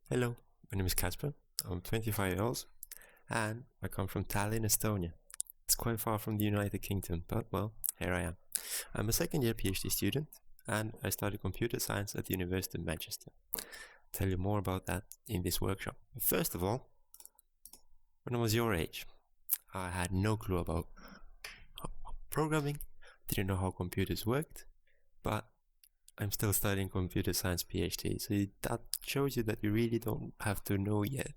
Hello, my name is Casper. I'm 25 years old and I come from Tallinn, Estonia. It's quite far from the United Kingdom, but well, here I am. I'm a second year PhD student and I study computer science at the University of Manchester. I'll tell you more about that in this workshop. First of all, when I was your age, I had no clue about programming, didn't know how computers worked, but I'm still studying computer science PhD, so that shows you that you really don't have to know yet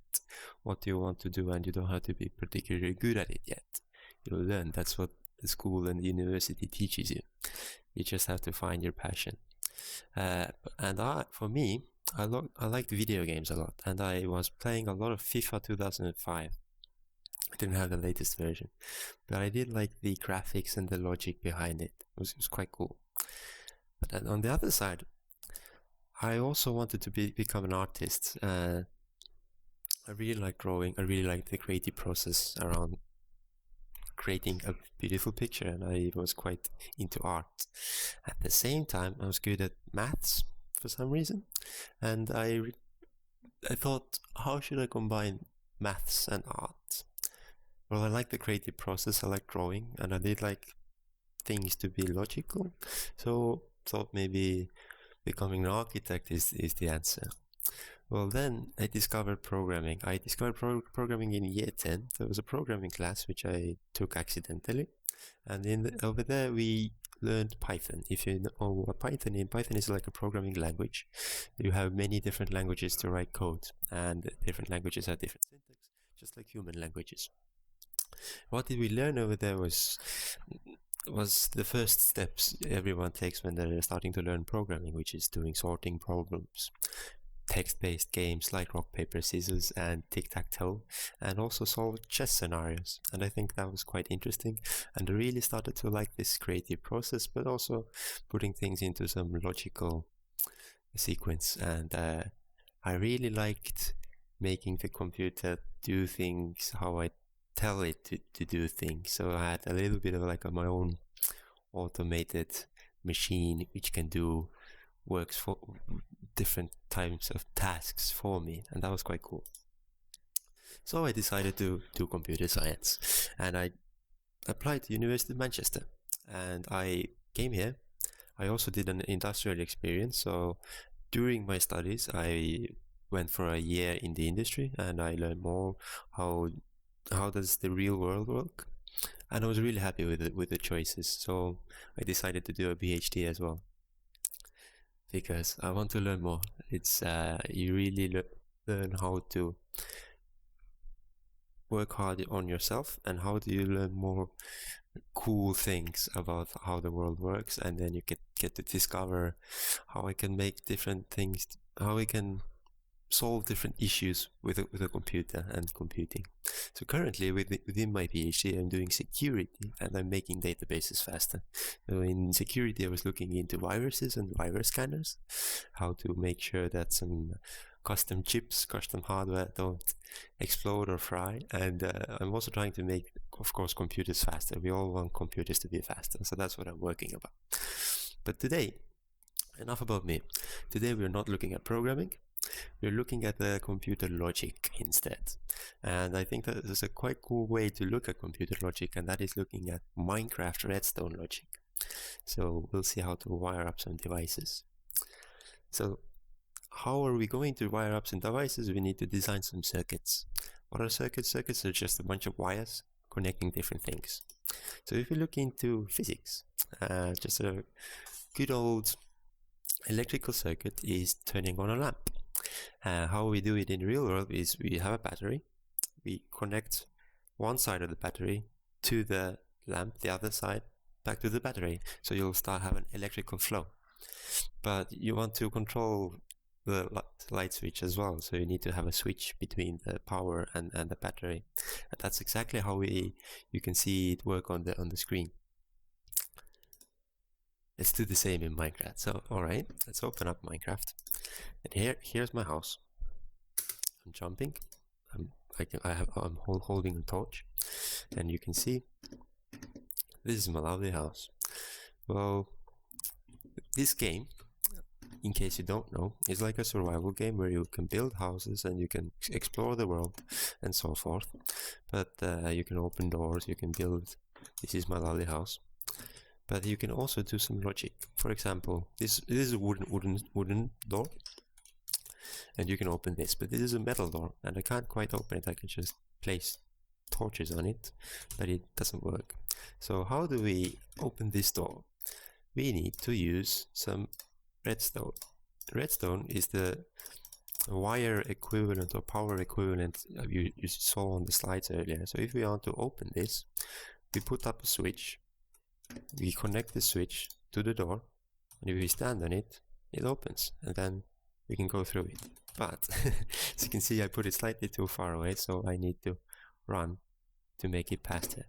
what you want to do, and you don't have to be particularly good at it yet. You'll learn. That's what the school and the university teaches you. You just have to find your passion. For me, I liked video games a lot, and I was playing a lot of FIFA 2005. I didn't have the latest version, but I did like the graphics and the logic behind it. It was quite cool. But then on the other side, I also wanted to become an artist. I really like drawing. I really like the creative process around creating a beautiful picture, and I was quite into art. At the same time, I was good at maths for some reason, and I thought, how should I combine maths and art? Well, I like the creative process. I like drawing, and I did like things to be logical. So thought maybe becoming an architect is the answer. Well, then I discovered programming. I discovered programming in year 10. There was a programming class which I took accidentally, and over there we learned Python. If you know what Python is, Python is like a programming language. You have many different languages to write code, and different languages have different syntax, just like human languages. What did we learn over there was the first steps everyone takes when they're starting to learn programming, which is doing sorting problems, text-based games like rock, paper, scissors and tic-tac-toe, and also solve chess scenarios. And I think that was quite interesting, and I really started to like this creative process, but also putting things into some logical sequence. And I really liked making the computer do things how I tell it to do things. So I had a little bit of like my own automated machine which can do works for different types of tasks for me, and that was quite cool. So I decided to do computer science, and I applied to University of Manchester, and I came here. I also did an industrial experience, so during my studies I went for a year in the industry, and I learned more how does the real world work, and I was really happy with the choices. So I decided to do a PhD as well, because I want to learn more. It's you really learn how to work hard on yourself, and how do you learn more cool things about how the world works, and then you get to discover how I can make different things, how I can solve different issues with a computer and computing. So currently within my PhD I'm doing security, and I'm making databases faster. So in security I was looking into viruses and virus scanners, how to make sure that some custom chips, custom hardware don't explode or fry, and I'm also trying to make, of course, computers faster. We all want computers to be faster, so that's what I'm working about. But today, enough about me. Today we're not looking at programming. We're looking at the computer logic instead. And I think that there's a quite cool way to look at computer logic, and that is looking at Minecraft Redstone logic. So we'll see how to wire up some devices. So how are we going to wire up some devices? We need to design some circuits. What are circuits? Circuits are just a bunch of wires connecting different things. So if you look into physics, just a good old electrical circuit is turning on a lamp. How we do it in the real world is we have a battery, we connect one side of the battery to the lamp, the other side back to the battery, so you'll start having electrical flow. But you want to control the light switch as well, so you need to have a switch between the power and the battery, and that's exactly how you can see it work on the screen. Let's do the same in Minecraft. So, alright, let's open up Minecraft. And here's my house. I'm jumping. I'm holding a torch. And you can see, this is my lovely house. Well, this game, in case you don't know, is like a survival game where you can build houses and you can explore the world and so forth. But you can open doors, you can build. This is my lovely house. But you can also do some logic. For example, this is a wooden door, and you can open this. But this is a metal door, and I can't quite open it. I can just place torches on it, but it doesn't work. So how do we open this door? We need to use some redstone. Redstone is the wire equivalent or power equivalent you saw on the slides earlier. So if we want to open this, we put up a switch, we connect the switch to the door, and if we stand on it, it opens, and then we can go through it. But as you can see, I put it slightly too far away, so I need to run to make it past it.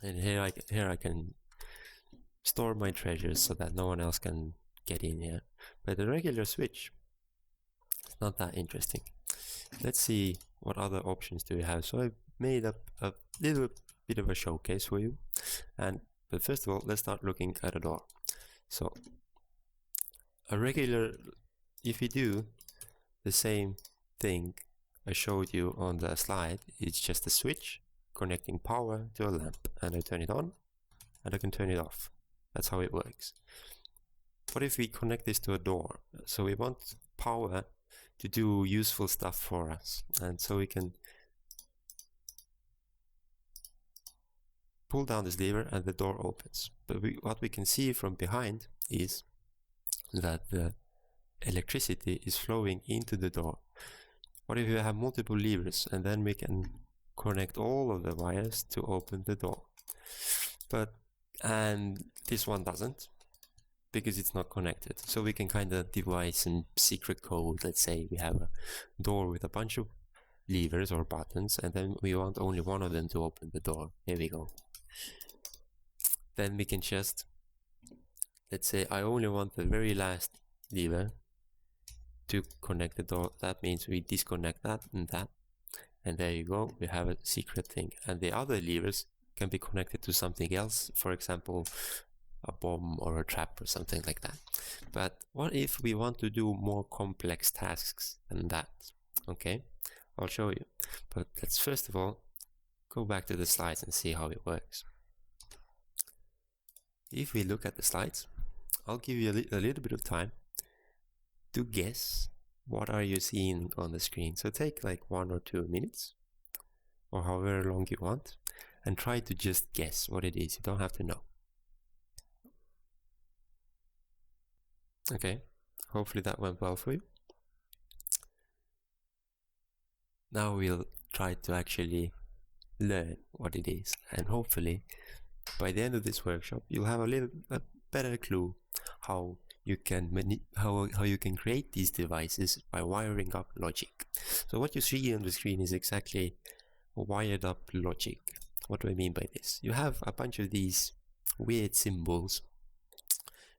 And here I can store my treasures so that no one else can get in here. But the regular switch, it's not that interesting. Let's see what other options do we have. So I've made up a little bit of a showcase for you. But first of all, let's start looking at a door. So a regular, if you do the same thing I showed you on the slide, it's just a switch connecting power to a lamp, and I turn it on and I can turn it off. That's how it works. What if we connect this to a door? So we want power to do useful stuff for us, and so we can pull down this lever and the door opens. But what we can see from behind is that the electricity is flowing into the door. What if you have multiple levers, and then we can connect all of the wires to open the door? And this one doesn't, because it's not connected. So we can kind of devise some secret code. Let's say we have a door with a bunch of levers or buttons, and then we want only one of them to open the door. Here we go. Then we can just, let's say I only want the very last lever to connect the door. That means we disconnect that, and there you go, we have a secret thing. And the other levers can be connected to something else, for example a bomb or a trap or something like that. But what if we want to do more complex tasks than that? Okay, I'll show you, but let's first of all go back to the slides and see how it works. If we look at the slides, I'll give you a little bit of time to guess what are you seeing on the screen. So take like 1 or 2 minutes, or however long you want, and try to just guess what it is. You don't have to know. Okay, hopefully that went well for you. Now we'll try to actually learn what it is, and hopefully by the end of this workshop you'll have a better clue how you can how you can create these devices by wiring up logic. So what you see on the screen is exactly wired up logic. What do I mean by this? You have a bunch of these weird symbols.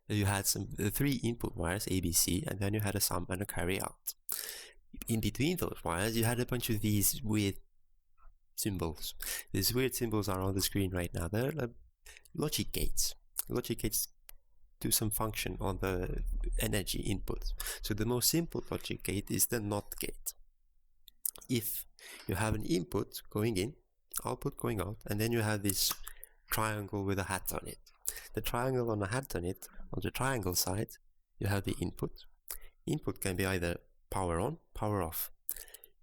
You had some 3 input wires, ABC, and then you had a sum and a carry out. In between those wires you had a bunch of these weird symbols. These weird symbols are on the screen right now. They're like logic gates. Logic gates do some function on the energy input. So the most simple logic gate is the NOT gate. If you have an input going in, output going out, and then you have this triangle with a hat on it. The triangle on the hat on it, on the triangle side, you have the input. Input can be either power on, power off.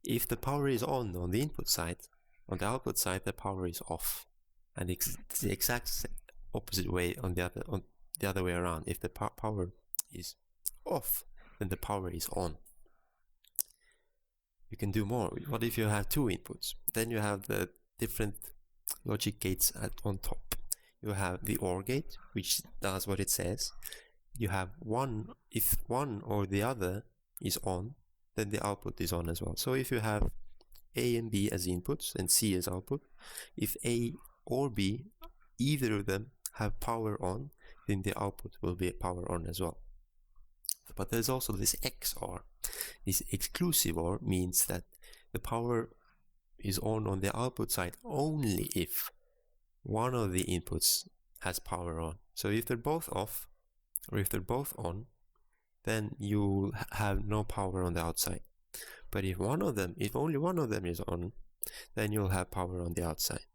If the power is on the input side, on the output side the power is off. And it's the exact opposite way on the other way around. If the power is off, then the power is on. You can do more. What if you have 2 inputs? Then you have the different logic gates on top. You have the OR gate, which does what it says. You have one, if one or the other is on, then the output is on as well. So if you have A and B as inputs and C as output, if A or B, either of them have power on, then the output will be power on as well. But there's also this XOR. This exclusive OR means that the power is on the output side only if one of the inputs has power on. So if they're both off, or if they're both on, then you'll have no power on the outside. But if only one of them is on, then you'll have power on the outside.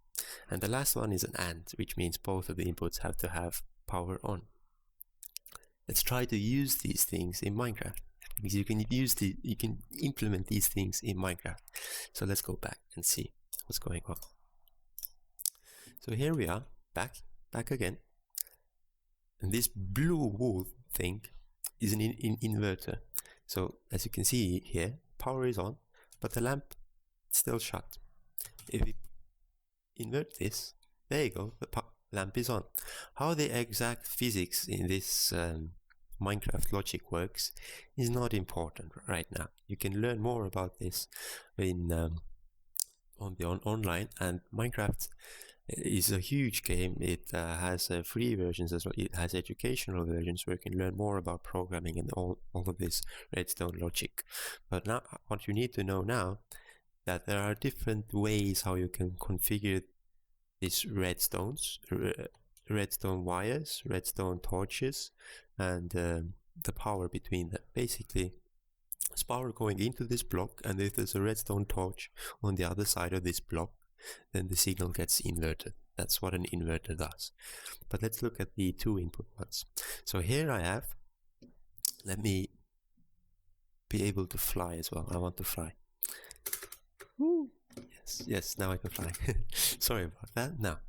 And the last one is an AND, which means both of the inputs have to have power on. Let's try to use these things in Minecraft, because you can implement these things in Minecraft. So let's go back and see what's going on. So here we are, back again. And this blue wool thing is an inverter. So as you can see here, power is on, but the lamp is still shut. If we invert this, there you go, the lamp is on. How the exact physics in this Minecraft logic works is not important right now. You can learn more about this in online, and Minecraft is a huge game. It has free versions as well. It has educational versions where you can learn more about programming and all of this Redstone logic. But now, what you need to know now, that there are different ways how you can configure these redstone wires, redstone torches, and the power between them. Basically, there's power going into this block, and if there's a redstone torch on the other side of this block, then the signal gets inverted. That's what an inverter does. But let's look at the two input ones. So here I have, let me be able to fly as well. I want to fly. Woo. Yes, now I can fly. Sorry about that. Now,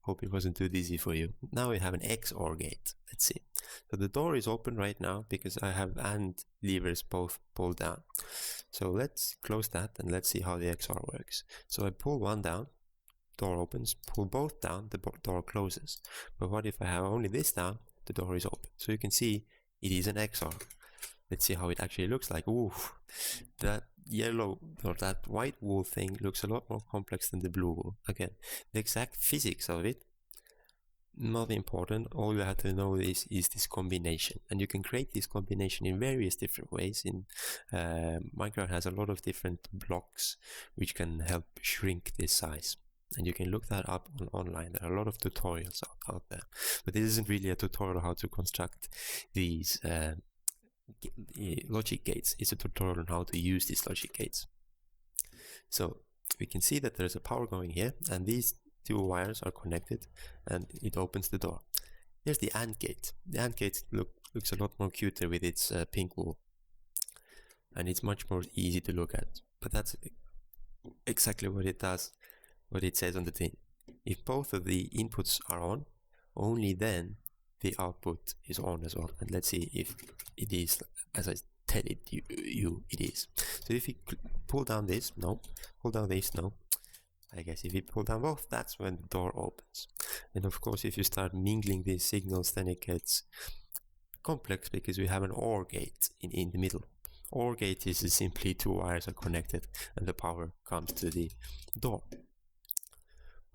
hope it wasn't too dizzy for you. Now we have an XOR gate. Let's see. So the door is open right now because I have AND levers both pulled down. So let's close that and let's see how the XOR works. So I pull one down, door opens, pull both down, the door closes. But what if I have only this down, the door is open. So you can see it is an XOR. Let's see how it actually looks like. Ooh, that yellow or that white wool thing looks a lot more complex than the blue wool. Again, the exact physics of it, not important. All you have to know is this combination, and you can create this combination in various different ways. In Minecraft has a lot of different blocks which can help shrink this size, and you can look that up online. There are a lot of tutorials out there, but this isn't really a tutorial how to construct these logic gates. It's a tutorial on how to use these logic gates. So we can see that there's a power going here, and these two wires are connected, and it opens the door. Here's the AND gate. The AND gate looks a lot more cuter with its pink wool, and it's much more easy to look at. But that's exactly what it does, what it says on the tin. If both of the inputs are on, only then the output is on as well. And let's see if it is as I tell it it is. So if you pull down this, no. Pull down this, no. I guess if you pull down both, that's when the door opens. And of course, if you start mingling these signals, then it gets complex because we have an OR gate in the middle. OR gate is simply two wires are connected and the power comes to the door.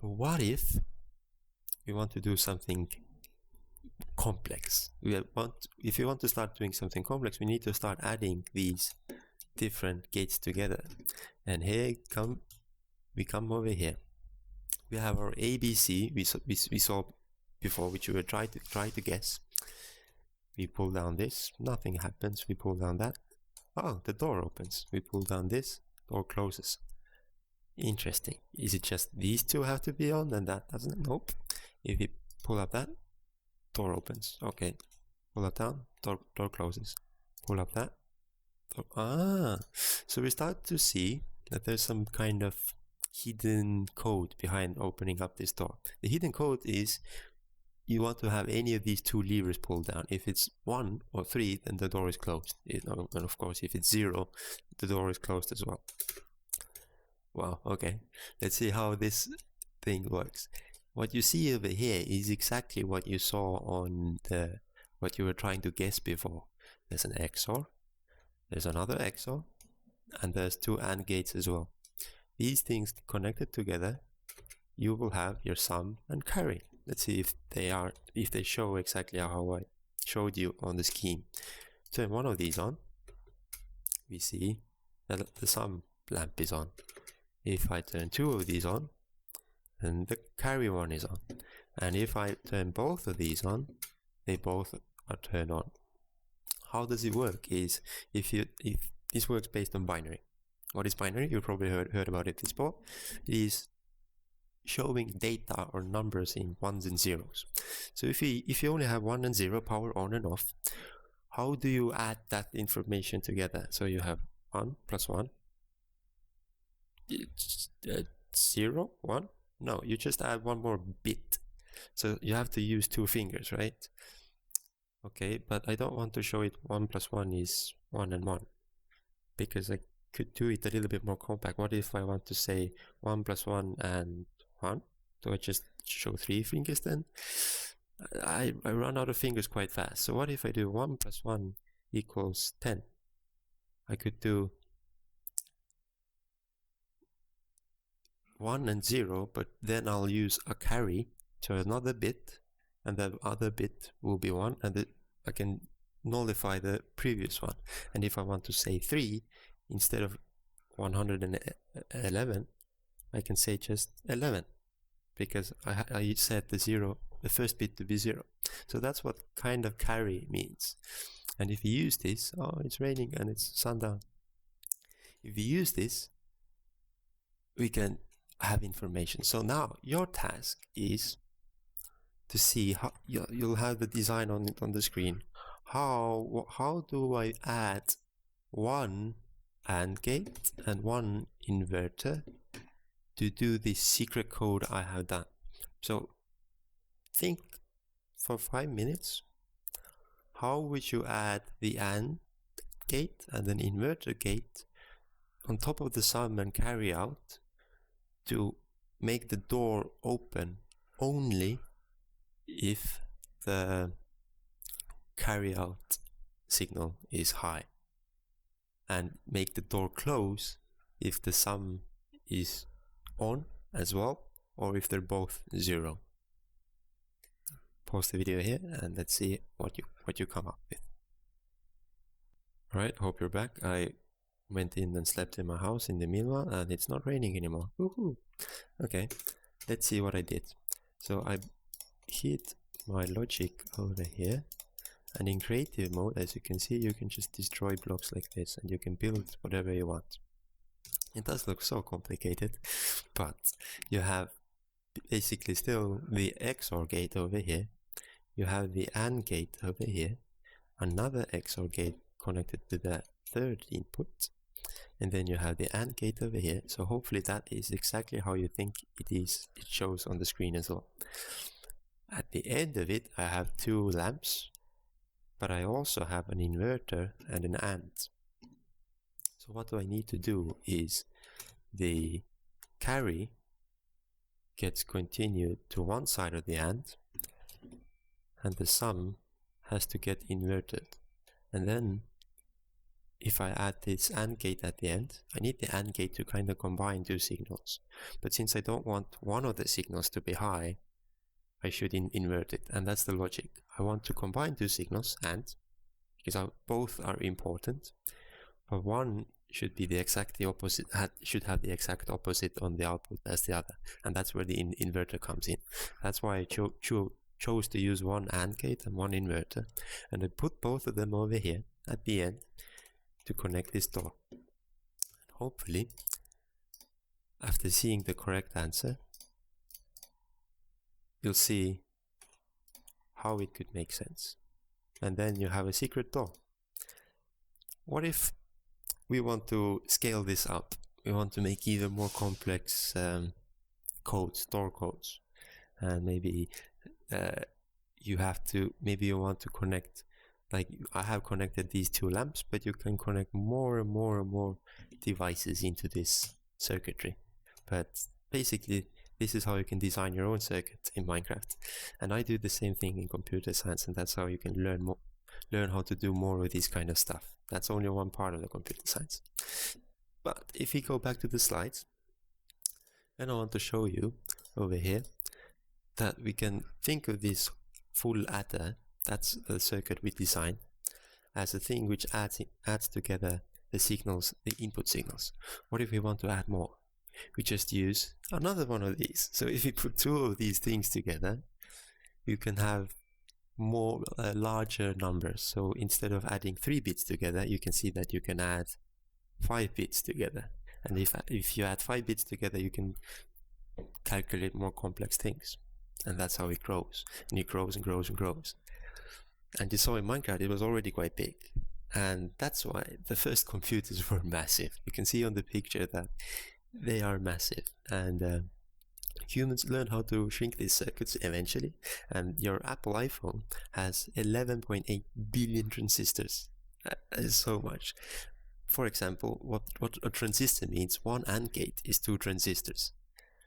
But what if we want to do something complex? If you want to start doing something complex, we need to start adding these different gates together. And here we come over here. We have our ABC we saw before, which we were trying to guess. We pull down this, nothing happens. We pull down that, oh, the door opens. We pull down this, door closes. Interesting. Is it just these two have to be on and that doesn't? Nope. If we pull up that, door opens. Okay. Pull that down, door closes. Pull up that, door. So we start to see that there's some kind of hidden code behind opening up this door. The hidden code is you want to have any of these two levers pulled down. If it's 1 or 3, then the door is closed. And of course, if it's 0, the door is closed as well. Wow, okay. Let's see how this thing works. What you see over here is exactly what you saw on what you were trying to guess before. There's an XOR, there's another XOR, and there's two AND gates as well. These things connected together, you will have your sum and carry. Let's see if they show exactly how I showed you on the scheme. Turn one of these on, we see that the sum lamp is on. If I turn two of these on, then the carry one is on. And if I turn both of these on, they both are turned on. how does it work is if this works based on binary. What is binary? You probably heard about it before. It is showing data or numbers in ones and zeros. So if you only have 1 and 0, power on and off, how do you add that information together? So you have 1 plus 1, it's 0, 1. No, you just add one more bit. So you have to use 2 fingers, right? Okay, but I don't want to show it 1 plus 1 is 1 and 1, because I could do it a little bit more compact. What if I want to say 1 plus 1 and 1? Do I just show 3 fingers then? I run out of fingers quite fast. So what if I do 1 plus 1 equals 10? I could do 1 and 0, but then I'll use a carry to another bit, and that other bit will be 1, and I can nullify the previous one. And if I want to say 3 instead of 111, I can say just 11, because I set the first bit to be 0. So that's what kind of carry means. And if you use this, oh, it's raining and it's sundown. If you use this, we can have information. So now your task is to see how you'll have the design on the screen. How do I add one AND gate and one inverter to do this secret code I have done? So think for 5 minutes. How would you add the AND gate and an inverter gate on top of the sum and carry out to make the door open only if the carry out signal is high, and make the door close if the sum is on as well, or if they're both 0. Pause the video here and let's see what you come up with. Alright, hope you're back. I went in and slept in my house in the meanwhile, and it's not raining anymore. Woohoo! Okay, let's see what I did. So I hid my logic over here, and in creative mode, as you can see, you can just destroy blocks like this and you can build whatever you want. It does look so complicated, but you have basically still the XOR gate over here, you have the AND gate over here, another XOR gate connected to the third input, and then you have the AND gate over here. So hopefully that is exactly how you think it shows on the screen as well. At the end of it, I have 2 lamps, but I also have an inverter and an AND. So what do I need to do is the carry gets continued to one side of the AND, and the sum has to get inverted. And then if I add this AND gate at the end, I need the AND gate to kind of combine 2 signals. But since I don't want one of the signals to be high, I should invert it, and that's the logic. I want to combine 2 signals, AND, because both are important, but one should be the exact opposite, should have the exact opposite on the output as the other, and that's where the inverter comes in. That's why I chose to use one AND gate and one inverter, and I put both of them over here at the end to connect this door. Hopefully, after seeing the correct answer, you'll see how it could make sense. And then you have a secret door. What if we want to scale this up? We want to make even more complex codes, door codes. And maybe you want to connect, like I have connected these 2 lamps, but you can connect more and more and more devices into this circuitry. But basically, this is how you can design your own circuit in Minecraft. And I do the same thing in computer science, and that's how you can learn how to do more of this kind of stuff. That's only one part of the computer science. But if we go back to the slides, and I want to show you over here that we can think of this full adder, that's the circuit we designed, as a thing which adds together the signals, the input signals. What if we want to add more? We just use another one of these. So if we put 2 of these things together, you can have more larger numbers. So instead of adding 3 bits together, you can see that you can add 5 bits together. And if you add 5 bits together, you can calculate more complex things. And that's how it grows. And it grows and grows and grows. And you saw in Minecraft, it was already quite big. And that's why the first computers were massive. You can see on the picture that they are massive. And humans learn how to shrink these circuits eventually. And your Apple iPhone has 11.8 billion transistors. That is so much. For example, what a transistor means, one AND gate is 2 transistors.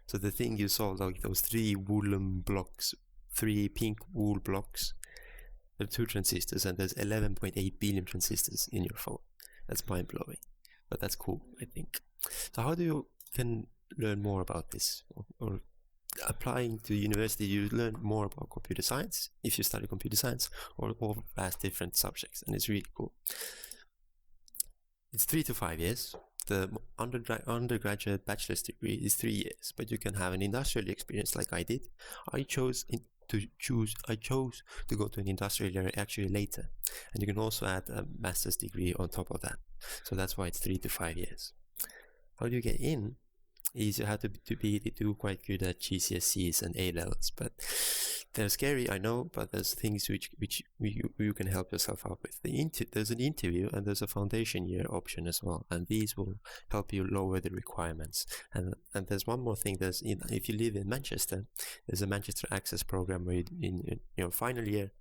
So the thing you saw, like those 3 woolen blocks, 3 pink wool blocks, there are 2 transistors, and there's 11.8 billion transistors in your phone. That's mind-blowing, but that's cool, I think. So how do you can learn more about this? Or applying to university, you learn more about computer science, if you study computer science, or all vast different subjects, and it's really cool. It's 3 to 5 years. The undergraduate bachelor's degree is 3 years, but you can have an industrial experience like I did. I chose to go to an industrial area actually later, and you can also add a master's degree on top of that. So that's why it's 3 to 5 years. How do you get in? Is you have to do quite good at GCSEs and A-levels, but they're scary, I know, but there's things which you can help yourself out with. There's an interview and there's a foundation year option as well, and these will help you lower the requirements. And there's one more thing. If you live in Manchester, there's a Manchester Access program where in your final year,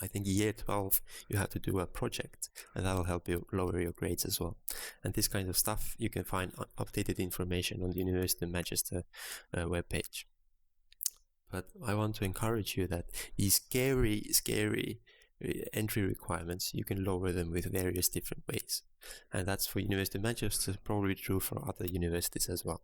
I think year 12, you have to do a project, and that'll help you lower your grades as well. And this kind of stuff, you can find updated information on the University of Manchester webpage. But I want to encourage you that these scary entry requirements, you can lower them with various different ways. And that's for University of Manchester, probably true for other universities as well.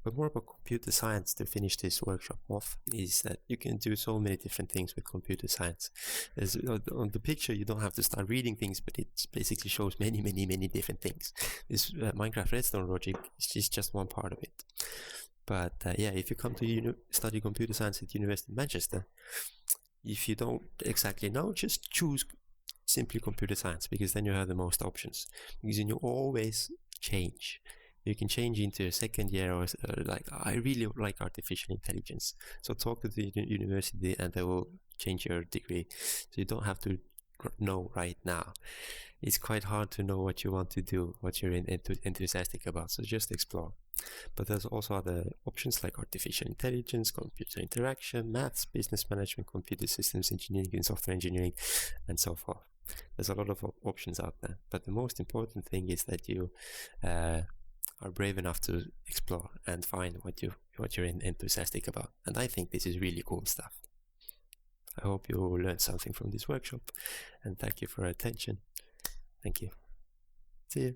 But more about computer science, to finish this workshop off, is that you can do so many different things with computer science. On the picture, you don't have to start reading things, but it basically shows many different things. This Minecraft Redstone logic is just one part of it. But yeah, if you come to study computer science at University of Manchester, if you don't exactly know, just choose simply computer science, because then you have the most options. Because you always change. You can change into a second year, or like, I really like artificial intelligence. So talk to the university and they will change your degree. So you don't have to know right now. It's quite hard to know what you want to do, what you're enthusiastic about. So just explore. But there's also other options like artificial intelligence, computer interaction, maths, business management, computer systems engineering, and software engineering, and so forth. There's a lot of options out there. But the most important thing is that you are brave enough to explore and find what you're enthusiastic about. And I think this is really cool stuff. I hope you learned something from this workshop, and thank you for your attention. Thank you. See you.